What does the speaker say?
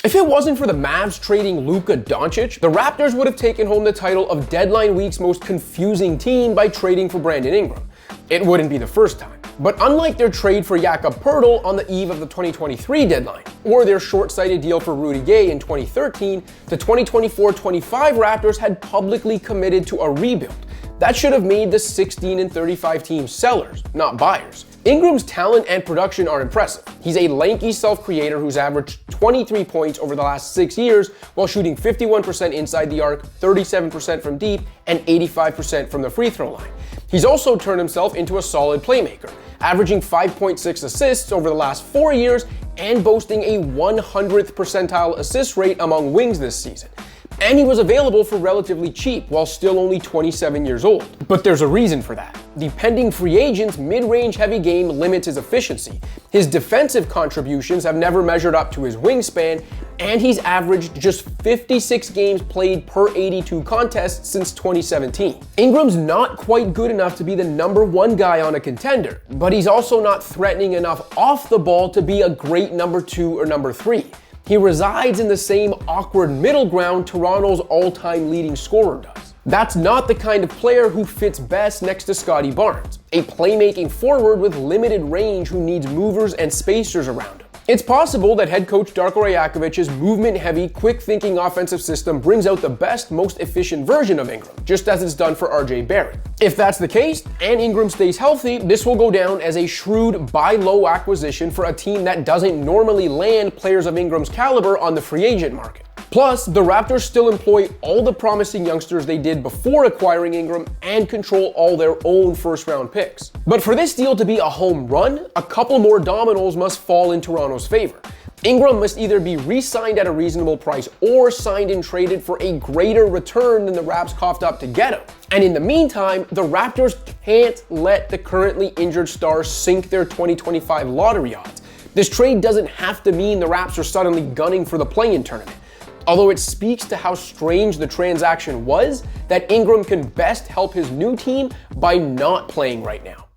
If it wasn't for the Mavs trading Luka Doncic, the Raptors would have taken home the title of Deadline Week's most confusing team by trading for Brandon Ingram. It wouldn't be the first time. But unlike their trade for Jakob Poeltl on the eve of the 2023 deadline, or their short-sighted deal for Rudy Gay in 2013, the 2024-25 Raptors had publicly committed to a rebuild. That should have made the 16-35 team sellers, not buyers. Ingram's talent and production are impressive. He's a lanky self-creator who's averaged 23 points over the last 6 years while shooting 51% inside the arc, 37% from deep, and 85% from the free throw line. He's also turned himself into a solid playmaker, averaging 5.6 assists over the last 4 years and boasting a 100th percentile assist rate among wings this season. And he was available for relatively cheap while still only 27 years old. But there's a reason for that. The pending free agent's mid-range heavy game limits his efficiency. His defensive contributions have never measured up to his wingspan, and he's averaged just 56 games played per 82 contests since 2017. Ingram's not quite good enough to be the number one guy on a contender, but he's also not threatening enough off the ball to be a great number 2 or number 3. He resides in the same awkward middle ground Toronto's all-time leading scorer does. That's not the kind of player who fits best next to Scottie Barnes, a playmaking forward with limited range who needs movers and spacers around him. It's possible that head coach Darko Rajakovic's movement-heavy, quick-thinking offensive system brings out the best, most efficient version of Ingram, just as it's done for RJ Barrett. If that's the case, and Ingram stays healthy, this will go down as a shrewd buy-low acquisition for a team that doesn't normally land players of Ingram's caliber on the free agent market. Plus, the Raptors still employ all the promising youngsters they did before acquiring Ingram and control all their own first-round picks. But for this deal to be a home run, a couple more dominoes must fall in Toronto's favor. Ingram must either be re-signed at a reasonable price or signed and traded for a greater return than the Raps coughed up to get him. And in the meantime, the Raptors can't let the currently injured star sink their 2025 lottery odds. This trade doesn't have to mean the Raps are suddenly gunning for the play-in tournament. Although it speaks to how strange the transaction was, that Ingram can best help his new team by not playing right now.